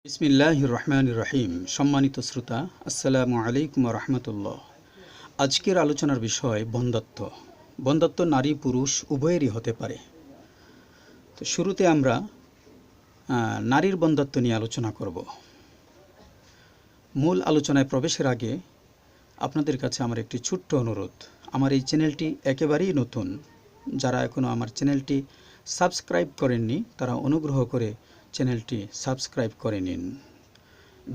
বিসমিল্লাহির রহমানির রহিম। সম্মানিত শ্রোতা, আসসালামু আলাইকুম রহমতুল্লাহ। আজকের আলোচনার বিষয় বন্ধ্যত্ব। বন্ধ্যত্ব নারী পুরুষ উভয়েরই হতে পারে। তো শুরুতে আমরা নারীর বন্ধ্যত্ব নিয়ে আলোচনা করব। মূল আলোচনায় প্রবেশের আগে আপনাদের কাছে আমার একটি ছোট্ট অনুরোধ। আমার এই চ্যানেলটি একেবারেই নতুন। যারা এখনও আমার চ্যানেলটি সাবস্ক্রাইব করেননি তারা অনুগ্রহ করে চ্যানেলটি সাবস্ক্রাইব করে নিন।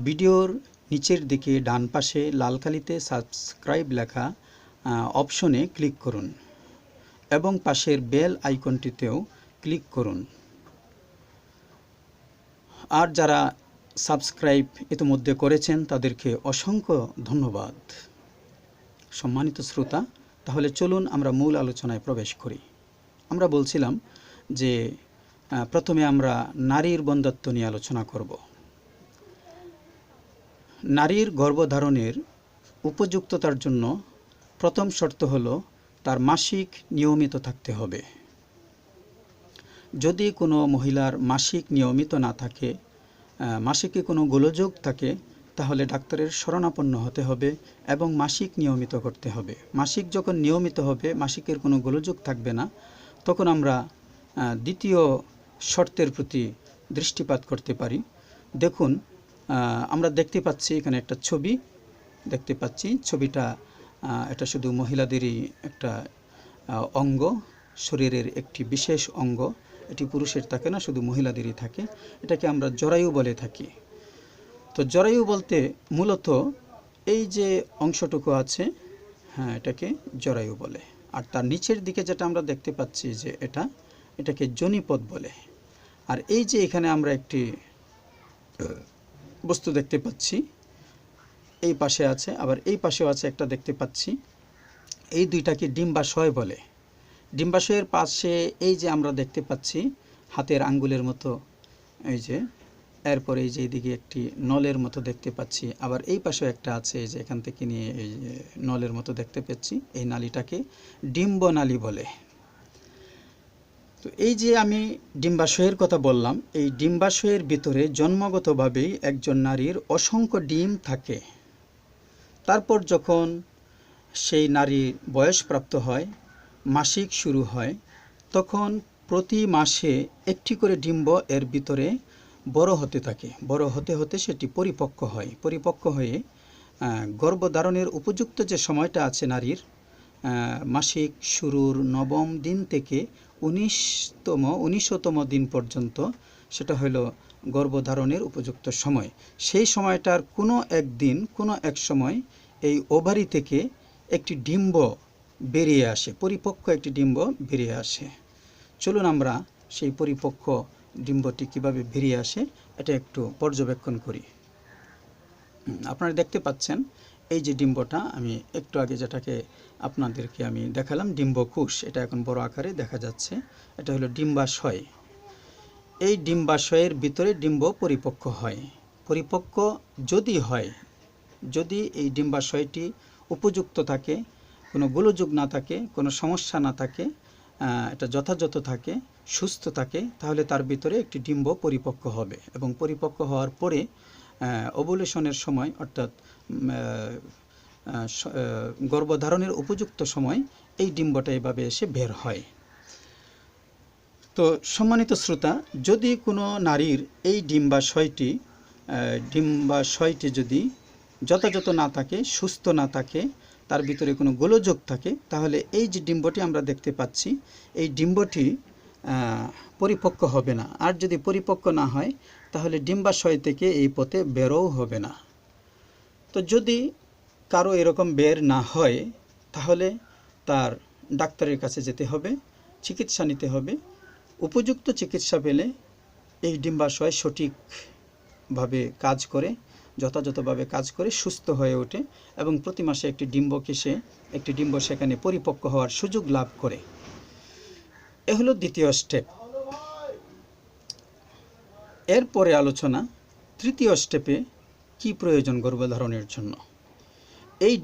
ভিডিওর নিচের দিকে ডান পাশে লাল কালিতে সাবস্ক্রাইব লেখা অপশনে ক্লিক করুন এবং পাশের বেল আইকনটিতেও ক্লিক করুন। আর যারা সাবস্ক্রাইব ইতিমধ্যে করেছেন তাদেরকে অসংখ্য ধন্যবাদ। সম্মানিত শ্রোতা, তাহলে চলুন আমরা মূল আলোচনায় প্রবেশ করি। আমরা বলছিলাম যে প্রথমে আমরা নারীর বন্ধ্যত্ব নিয়ে আলোচনা করব। নারীর গর্ভধারণের উপযুক্ততার জন্য প্রথম শর্ত হলো তার মাসিক নিয়মিত থাকতে হবে। যদি কোনো মহিলার মাসিক নিয়মিত না থাকে, মাসিকে কোনো গোলযোগ থাকে, তাহলে ডাক্তারের শরণাপন্ন হতে হবে এবং মাসিক নিয়মিত করতে হবে। মাসিক যখন নিয়মিত হবে, মাসিকের কোনো গোলযোগ থাকবে না, তখন আমরা দ্বিতীয় শর্তের প্রতি দৃষ্টিপাত করতে পারি। দেখুন, আমরা দেখতে পাচ্ছি এখানে একটা ছবি দেখতে পাচ্ছি। ছবিটা এটা শুধু মহিলাদেরই একটা অঙ্গ, শরীরের একটি বিশেষ অঙ্গ। এটি পুরুষের থাকে না, শুধু মহিলাদেরই থাকে। এটাকে আমরা জরায়ু বলে থাকি। তো জরায়ু বলতে মূলত এই যে অংশটুকু আছে, এটাকে জরায়ু বলে। আর তার নিচের দিকে যেটা আমরা দেখতে পাচ্ছি যে এটাকে যোনিপদ বলে। আর এই যে এখানে আমরা একটি বস্তু দেখতে পাচ্ছি, এই পাশে আছে, আবার এই পাশেও আছে একটা দেখতে পাচ্ছি। এই দুইটাকে ডিম্বাশয় বলে। ডিম্বাশয়ের পাশে এই যে আমরা দেখতে পাচ্ছি হাতের আঙ্গুলের মতো, এই যে এরপরে এই যে এইদিকে একটি নলের মতো দেখতে পাচ্ছি। আবার এই পাশেও একটা আছে, এই যে এখান থেকে নিয়ে এই যে নলের মতো দেখতে পাচ্ছি। এই নালীটাকে ডিম্বনালী বলে। তো এই যে আমি ডিম্বাশয়ের কথা বললাম, এই ডিম্বাশয়ের ভিতরে জন্মগতভাবেই একজন নারীর অসংখ্য ডিম থাকে। তারপর যখন সেই নারীর বয়সপ্রাপ্ত হয়, মাসিক শুরু হয়, তখন প্রতি মাসে একটি করে ডিম্ব এর ভিতরে বড় হতে থাকে। বড় হতে হতে সেটি পরিপক্ক হয়। পরিপক্ক হয়ে গর্ভধারণের উপযুক্ত যে সময়টা আছে নারীর, মাসিক শুরুর 9ম দিন থেকে 19তম দিন পর্যন্ত, সেটা হলো গর্ভধারণের উপযুক্ত সময়। সেই সময়টার কোনো একদিন, কোনো এক সময় এই ওভারি থেকে একটি ডিম্ব বেরিয়ে আসে, পরিপক্ক একটি ডিম্ব বেরিয়ে আসে। চলুন আমরা সেই পরিপক্ক ডিম্বটি কিভাবে বেরিয়ে আসে এটা একটু পর্যবেক্ষণ করি। আপনারা দেখতে পাচ্ছেন এই যে ডিম্বটা, আমি একটু আগে যেটাকে আপনাদেরকে আমি দেখালাম ডিম্বকোষ, এটা এখন বড় আকারে দেখা যাচ্ছে। এটা হলো ডিম্বাশয়। এই ডিম্বাশয়ের ভিতরে ডিম্ব পরিপক্ক হয়। পরিপক্ক যদি হয়, যদি এই ডিম্বাশয়টি উপযুক্ত থাকে, কোনো গোলযোগ না থাকে, কোনো সমস্যা না থাকে, এটা যথাযথ থাকে, সুস্থ থাকে, তাহলে তার ভিতরে একটি ডিম্ব পরিপক্ক হবে। এবং পরিপক্ক হওয়ার পরে ওভুলেশনের সময়, অর্থাৎ গর্ভধারণের উপযুক্ত সময়, এই ডিম্বটা এভাবে এসে বের হয়। তো সম্মানিত শ্রোতা, যদি কোনো নারীর এই ডিম্বাশয়টি যদি যথাযথ না থাকে, সুস্থ না থাকে, তার ভিতরে কোনো গোলযোগ থাকে, তাহলে এই যে ডিম্বটি আমরা দেখতে পাচ্ছি, এই ডিম্বটি পরিপক্ক হবে না। আর যদি পরিপক্ক না হয়, তাহলে ডিম্বাশয় থেকে এই পথে বেরও হবে না। তো যদি কারো এরকম বের না হয়, তাহলে তার ডাক্তারের কাছে যেতে হবে, চিকিৎসা নিতে হবে। উপযুক্ত চিকিৎসা পেলে এই ডিম্বাশয় সঠিকভাবে কাজ করে, যথাযথভাবে কাজ করে সুস্থ হয়ে ওঠে এবং প্রতি মাসে একটি ডিম্ব সেখানে পরিপক্ক হওয়ার সুযোগ লাভ করে। এ হলো দ্বিতীয় স্টেপ। এরপরে আলোচনা তৃতীয় স্টেপে কি প্রয়োজন গর্ভধারণের জন্য। এই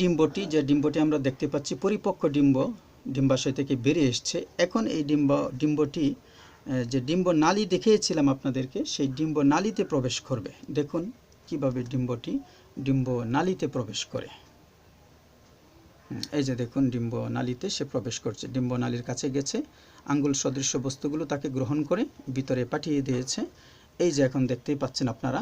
যে ডিম্বটি আমরা দেখতে পাচ্ছি, পরিপক্ক ডিম্বাশয় থেকে বেরিয়ে এসছে। এখন এই ডিম্বটি যে ডিম্ব নালী দেখিয়েছিলাম আপনাদেরকে, সেই ডিম্ব নালীতে প্রবেশ করবে। দেখুন কিভাবে ডিম্বটি ডিম্ব নালীতে প্রবেশ করে। এই যে দেখুন ডিম্ব নালীতে সে প্রবেশ করছে, ডিম্ব নালীর কাছে গেছে, আঙ্গুল সদৃশ্য বস্তুগুলো তাকে গ্রহণ করে ভিতরে পাঠিয়ে দিয়েছে। এই যে এখন দেখতেই পাচ্ছেন আপনারা,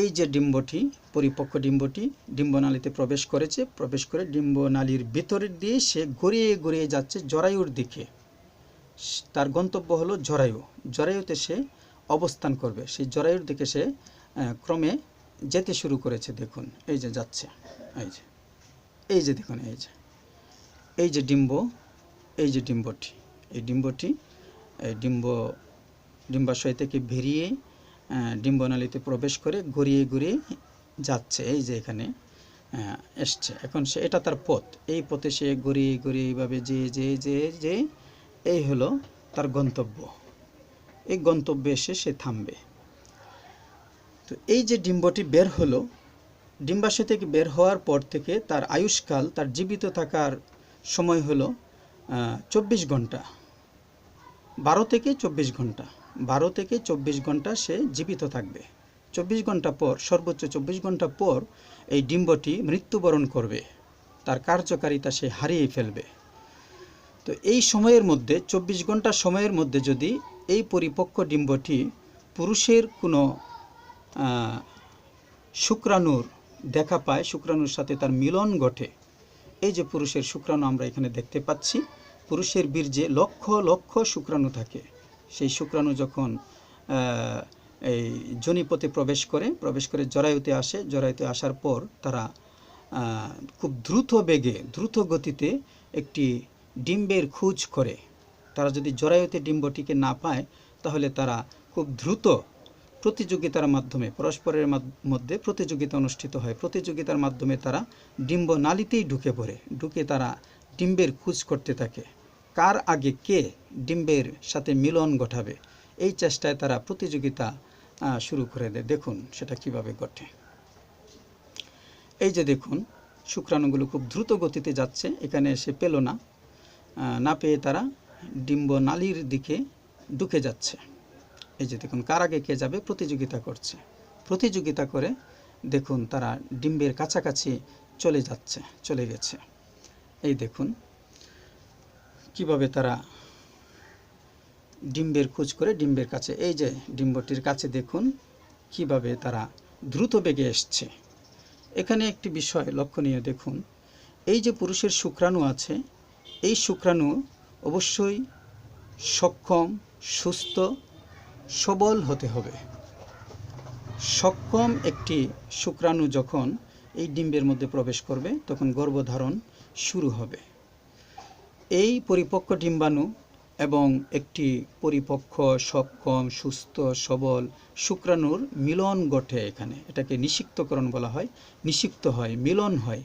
এই যে ডিম্বটি, পরিপক্ক ডিম্বটি ডিম্বনালীতে প্রবেশ করেছে, প্রবেশ করে ডিম্বনালীর ভিতরের দিয়ে সে গড়িয়ে গড়িয়ে যাচ্ছে জরায়ুর দিকে। তার গন্তব্য হলো জরায়ু, জরায়ুতে সে অবস্থান করবে। সেই জরায়ুর দিকে সে ক্রমে যেতে শুরু করেছে। দেখুন এই যে যাচ্ছে, এই যে দেখুন, এই যে ডিম্ব, এই যে ডিম্বটি, এই ডিম্বটি ডিম্বাশয় থেকে বেরিয়ে ডিম্বনালীতে প্রবেশ করে গড়িয়ে গড়িয়ে যাচ্ছে। এই যে এখানে এসছে, এখন সে এটা তার পথ, এই পথে সে গড়িয়ে গড়িয়ে এইভাবে যে এই হলো তার গন্তব্য। এই গন্তব্যে এসে সে থামবে। তো এই যে ডিম্বটি বের হলো, ডিম্বাশয় থেকে বের হওয়ার পর থেকে তার আয়ুষ্কাল, তার জীবিত থাকার সময় হলো 24 ঘন্টা, 12 থেকে 24 ঘন্টা, 12 থেকে 24 ঘন্টা সে জীবিত থাকবে। 24 ঘন্টা পর, সর্বোচ্চ 24 ঘন্টা পর এই ডিম্বটি মৃত্যুবরণ করবে, তার কার্যকারিতা সে হারিয়ে ফেলবে। তো এই সময়ের মধ্যে, 24 ঘন্টা সময়ের মধ্যে যদি এই পরিপক্ক ডিম্বটি পুরুষের কোনো শুক্রাণুর দেখা পায়, শুক্রাণুর সাথে তার মিলন ঘটে, এই যে পুরুষের শুক্রাণু আমরা এখানে দেখতে পাচ্ছি, পুরুষের বীর্যে লক্ষ লক্ষ শুক্রাণু থাকে। সেই শুক্রাণু যখন এই যোনিপথে প্রবেশ করে জরায়ুতে আসে, জরায়ুতে আসার পর তারা খুব দ্রুত বেগে, দ্রুত গতিতে একটি ডিম্বের খোঁজ করে। তারা যদি জরায়ুতে ডিম্বটিকে না পায়, তাহলে তারা খুব দ্রুত প্রতিযোগিতার মাধ্যমে, পরস্পরের মধ্যে প্রতিযোগিতা অনুষ্ঠিত হয়, প্রতিযোগিতার মাধ্যমে তারা ডিম্ব নালীতেই ঢুকে তারা ডিম্বের খোঁজ করতে থাকে। কার আগে কে ডিম্বের সাথে মিলন ঘটাবে, এই চেষ্টায় তারা প্রতিযোগিতা শুরু করে দেয়। দেখুন সেটা কিভাবে ঘটে। এই যে দেখুন শুক্রাণুগুলো খুব দ্রুত গতিতে যাচ্ছে, এখানে এসে পেল না পেয়ে তারা ডিম্ব নালীর দিকে ঢুকে যাচ্ছে। এই যে দেখুন কার আগে কে যাবে প্রতিযোগিতা করছে, প্রতিযোগিতা করে দেখুন তারা ডিম্বের কাছাকাছি চলে গেছে। এই দেখুন কিভাবে তারা ডিম্বের খোঁজ করে ডিম্বের কাছে, এই যে ডিম্বটির কাছে দেখুন কিভাবে তারা দ্রুত বেগে এসছে। এখানে একটি বিষয় লক্ষণীয়, দেখুন এই যে পুরুষের শুক্রাণু আছে, এই শুক্রাণু অবশ্যই সক্ষম, সুস্থ, সবল হতে হবে। সক্ষম একটি শুক্রাণু যখন এই ডিম্বের মধ্যে প্রবেশ করবে, তখন গর্ভধারণ শুরু হবে। এই পরিপক্ক ডিম্বাণু এবং একটি পরিপক্ক, সক্ষম, সুস্থ, সবল শুক্রাণুর মিলন ঘটে এখানে, এটাকে নিষিক্তকরণ বলা হয়, নিষিক্ত হয়, মিলন হয়।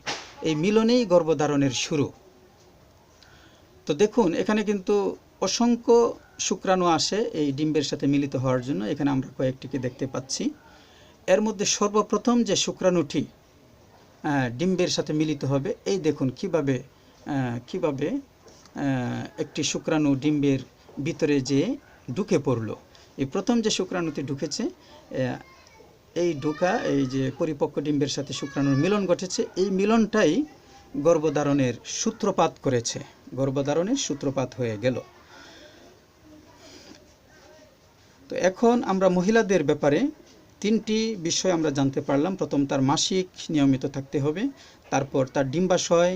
এই মিলনেই গর্ভধারণের শুরু। তো দেখুন এখানে কিন্তু অসংখ্য শুক্রাণু আসে এই ডিম্বের সাথে মিলিত হওয়ার জন্য। এখানে আমরা কয়েকটিকে দেখতে পাচ্ছি। এর মধ্যে সর্বপ্রথম যে শুক্রাণুটি ডিম্বের সাথে মিলিত হবে, এই দেখুন কিভাবে একটি শুক্রাণু ডিম্বের ভিতরে যে ঢুকে পড়লো। এই প্রথম যে শুক্রাণুটি ঢুকেছে, এই যে পরিপক্ক ডিম্বের সাথে শুক্রাণুর মিলন ঘটেছে, এই মিলনটাই গর্ভধারণের সূত্রপাত করেছে, গর্ভধারণের সূত্রপাত হয়ে গেল। তো এখন আমরা মহিলাদের ব্যাপারে 3টি বিষয় আমরা জানতে পারলাম। প্রথম, তার মাসিক নিয়মিত থাকতে হবে। তারপর তার ডিম্বাশয়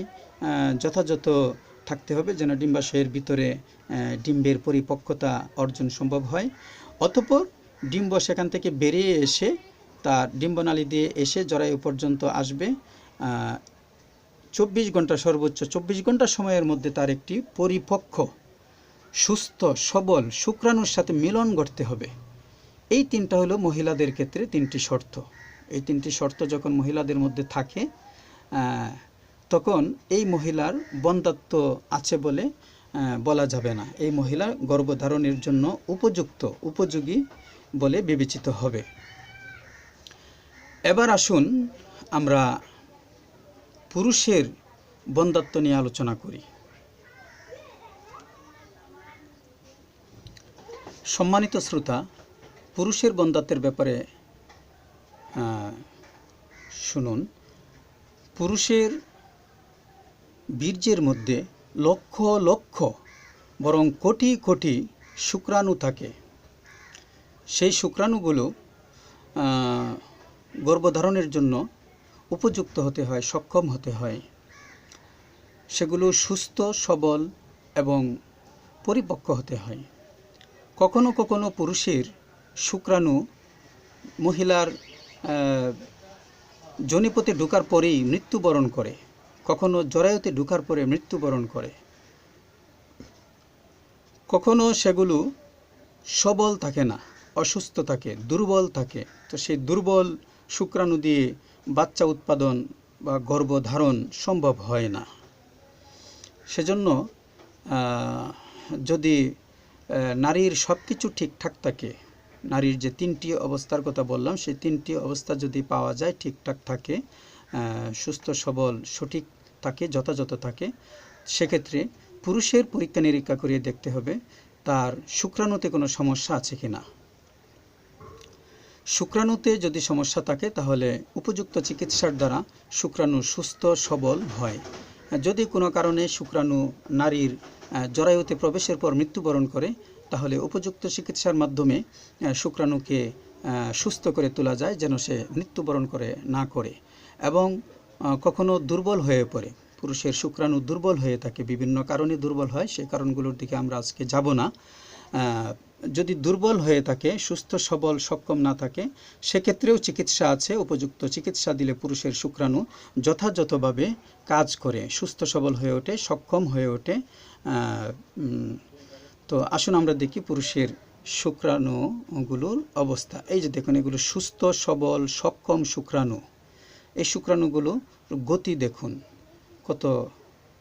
যথাযথ থাকতে হবে, যেন ডিম্বাশয়ের ভিতরে ডিম্বের পরিপক্কতা অর্জন সম্ভব হয়। অতঃপর ডিম্ব সেখান থেকে বেরিয়ে এসে তার ডিম্বনালী দিয়ে এসে জরায়ু পর্যন্ত আসবে। 24 ঘন্টা, সর্বোচ্চ 24 ঘন্টা সময়ের মধ্যে তার একটি পরিপক্ক, সুস্থ, সবল শুক্রাণুর সাথে মিলন ঘটতে হবে। এই 3টা হলো মহিলাদের ক্ষেত্রে 3টি শর্ত। এই 3টি শর্ত যখন মহিলাদের মধ্যে থাকে, তখন এই মহিলার বন্ধ্যাত্ব আছে বলে বলা যাবে না। এই মহিলা গর্ভধারণের জন্য উপযোগী বলে বিবেচিত হবে। এবার আসুন আমরা পুরুষের বন্ধ্যাত্ব নিয়ে আলোচনা করি। সম্মানিত শ্রোতা, পুরুষের বন্ধ্যাত্বের ব্যাপারে শুনুন। পুরুষের বীর্যের মধ্যে লক্ষ লক্ষ বরং কোটি কোটি শুক্রাণু থাকে। সেই শুক্রাণুগুলো গর্ভধারণের জন্য উপযুক্ত হতে হয়, সক্ষম হতে হয়। সেগুলো সুস্থ, সবল এবং পরিপক্ক হতে হয়। কখনো কখনো পুরুষের শুক্রাণু মহিলার যোনিপথে ঢোকার পরেই মৃত্যুবরণ করে, কখনো জরায়ুতে ঢোকার পরে মৃত্যুবরণ করে। কখনো সেগুলো সবল থাকে না, অসুস্থ থাকে, দুর্বল থাকে। তো সেই দুর্বল শুক্রাণু দিয়ে বাচ্চা উৎপাদন বা গর্ভধারণ সম্ভব হয় না। সেজন্য যদি নারীর সব কিছু ঠিকঠাক থাকে, নারীর যে 3টি অবস্থার কথা বললাম, সেই 3টি অবস্থা যদি পাওয়া যায়, ঠিকঠাক থাকে, সুস্থ সবল সঠিক থাকে, যথাযথ থাকে, সেক্ষেত্রে পুরুষের পরীক্ষা নিরীক্ষা করে দেখতে হবে তার শুক্রাণুতে কোনো সমস্যা আছে কিনা। শুক্রাণুতে যদি সমস্যা থাকে তাহলে উপযুক্ত চিকিৎসার দ্বারা শুক্রাণু সুস্থ সবল হয়। যদি কোনো কারণে শুক্রাণু নারীর জরায়ুতে প্রবেশের পর মৃত্যুবরণ করে, তাহলে উপযুক্ত চিকিৎসার মাধ্যমে শুক্রাণুকে সুস্থ করে তোলা যায়, যেন সে মৃত্যুবরণ না করে। এবং কখনো দুর্বল হয়ে পড়ে, পুরুষের শুক্রাণু দুর্বল হয়ে থাকে, বিভিন্ন কারণে দুর্বল হয়, সেই কারণগুলোর দিকে আমরা আজকে যাব না। যদি দুর্বল হয়ে থাকে, সুস্থ সবল সক্ষম না থাকে, সেক্ষেত্রেও চিকিৎসা আছে। উপযুক্ত চিকিৎসা দিলে পুরুষের শুক্রাণু যথাযথভাবে কাজ করে, সুস্থ সবল হয়ে ওঠে, সক্ষম হয়ে ওঠে। তো আসুন আমরা দেখি পুরুষের শুক্রাণুগুলোর অবস্থা। এই যে দেখুন, এগুলো সুস্থ সবল সক্ষম শুক্রাণু। এই শুক্রাণুগুলো গতি দেখুন, কত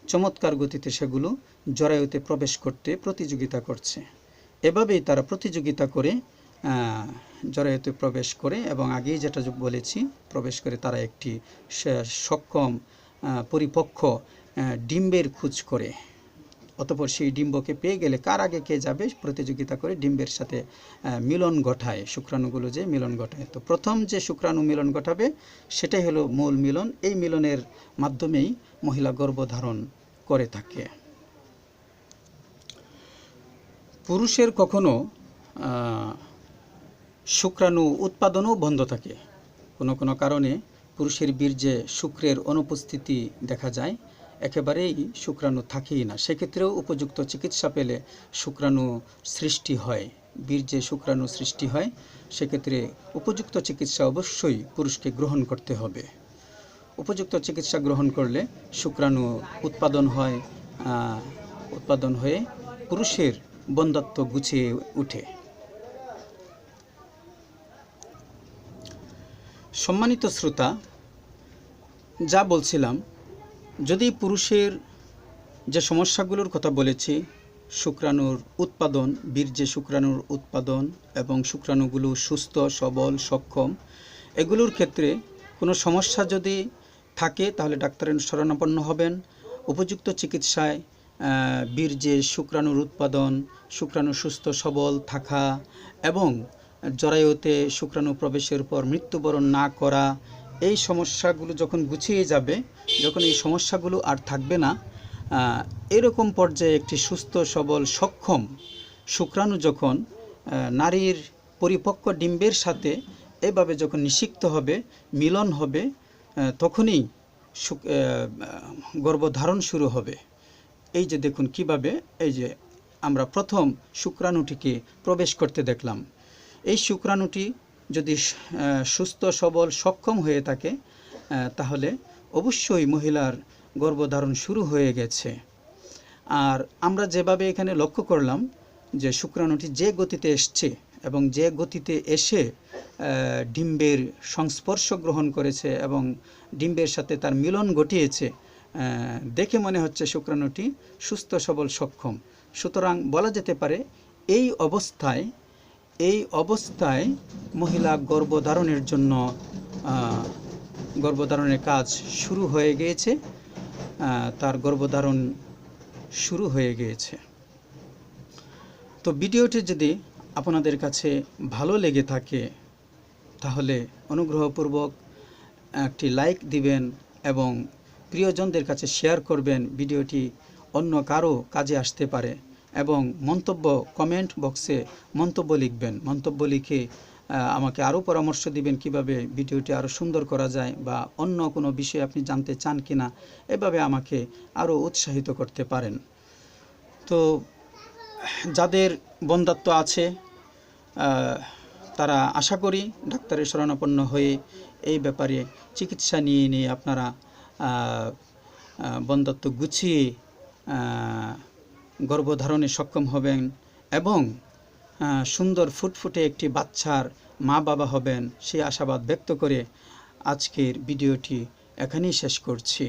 চমৎকার গতিতে সেগুলো জরায়ুতে প্রবেশ করতে প্রতিযোগিতা করছে। এভাবেই তারা প্রতিযোগিতা করে জরায়ুতে প্রবেশ করে, এবং আগেই যেটা বলেছি, প্রবেশ করে তারা একটি সক্ষম পরিপক্ক ডিম্বের খোঁজ করে। অতঃপর সেই ডিম্বকে পেয়ে গেলে কার আগে কে যাবে প্রতিযোগিতা করে ডিম্বের সাথে মিলন ঘটায়, শুক্রাণুগুলো যে মিলন ঘটায়। তো প্রথম যে শুক্রাণু মিলন ঘটাবে সেটাই হলো মূল মিলন। এই মিলনের মাধ্যমেই মহিলা গর্ভধারণ করে থাকে। পুরুষের কখনো শুক্রাণু উৎপাদনও বন্ধ থাকে। কোনো কোনো কারণে পুরুষের বীর্যে শুক্রের অনুপস্থিতি দেখা যায়, একেবারেই শুক্রাণু থাকেই না। সেক্ষেত্রেও উপযুক্ত চিকিৎসা পেলে শুক্রাণু সৃষ্টি হয়, বীর্যে শুক্রাণু সৃষ্টি হয়। সেক্ষেত্রে উপযুক্ত চিকিৎসা অবশ্যই পুরুষকে গ্রহণ করতে হবে। উপযুক্ত চিকিৎসা গ্রহণ করলে শুক্রাণু উৎপাদন হয়ে পুরুষের বন্ধ্যাত্ব গুছিয়ে ওঠে। সম্মানিত শ্রোতা, যা বলছিলাম, যদি পুরুষের যে সমস্যাগুলোর কথা বলেছি, শুক্রাণুর উৎপাদন, বীর্যে শুক্রাণুর উৎপাদন এবং শুক্রাণুগুলো সুস্থ সবল সক্ষম, এগুলোর ক্ষেত্রে কোনো সমস্যা যদি থাকে তাহলে ডাক্তারের শরণাপন্ন হবেন। উপযুক্ত চিকিৎসায় বীর্যে শুক্রাণুর উৎপাদন, শুক্রাণু সুস্থ সবল থাকা এবং জরায়ুতে শুক্রাণু প্রবেশের পর মৃত্যুবরণ না করা, এই সমস্যাগুলো যখন গুছিয়ে যাবে, যখন এই সমস্যাগুলো আর থাকবে না, এরকম পর্যায়ে একটি সুস্থ সবল সক্ষম শুক্রাণু যখন নারীর পরিপক্ক ডিম্বের সাথে এভাবে যখন নিষিক্ত হবে, মিলন হবে, তখনই গর্ভধারণ শুরু হবে। এই যে দেখুন কিভাবে, এই যে আমরা প্রথম শুক্রাণুটিকে প্রবেশ করতে দেখলাম। এই শুক্রাণুটি যদি সুস্থ সবল সক্ষম হয়ে থাকে, তাহলে অবশ্যই মহিলার গর্ভধারণ শুরু হয়ে গেছে। আর আমরা যেভাবে এখানে লক্ষ্য করলাম যে শুক্রাণুটি যে গতিতে এসছে এবং যে গতিতে এসে ডিম্বের সংস্পর্শ গ্রহণ করেছে এবং ডিম্বের সাথে তার মিলন ঘটিয়েছে, দেখে মনে হচ্ছে শুক্রাণুটি সুস্থ সবল সক্ষম। সুতরাং বলা যেতে পারে এই অবস্থায় মহিলা গর্ভধারণের কাজ শুরু হয়ে গিয়েছে, তার গর্ভধারণ শুরু হয়ে গিয়েছে। তো ভিডিওটি যদি আপনাদের কাছে ভালো লেগে থাকে তাহলে অনুগ্রহপূর্বক একটি লাইক দিবেন এবং প্রিয়জনদের কাছে শেয়ার করবেন। ভিডিওটি অন্য কারো কাজে আসতে পারে এবং কমেন্ট বক্সে মন্তব্য লিখবেন। মন্তব্য লিখে আমাকে আরও পরামর্শ দিবেন কিভাবে ভিডিওটি আরও সুন্দর করা যায় বা অন্য কোনো বিষয় আপনি জানতে চান কিনা, এভাবে আমাকে আরও উৎসাহিত করতে পারেন। তো যাদের বন্ধ্যাত্ব আছে তারা আশা করি ডাক্তারের শরণাপন্ন হয়ে এই ব্যাপারে চিকিৎসা নিয়ে আপনারা বন্ধ্যাত্ব গুছিয়ে গর্ভধারণে সক্ষম হবেন এবং সুন্দর ফুটফুটে একটি বাচ্চার মা বাবা হবেন সেই আশাবাদ ব্যক্ত করে আজকের ভিডিওটি এখানেই শেষ করছি।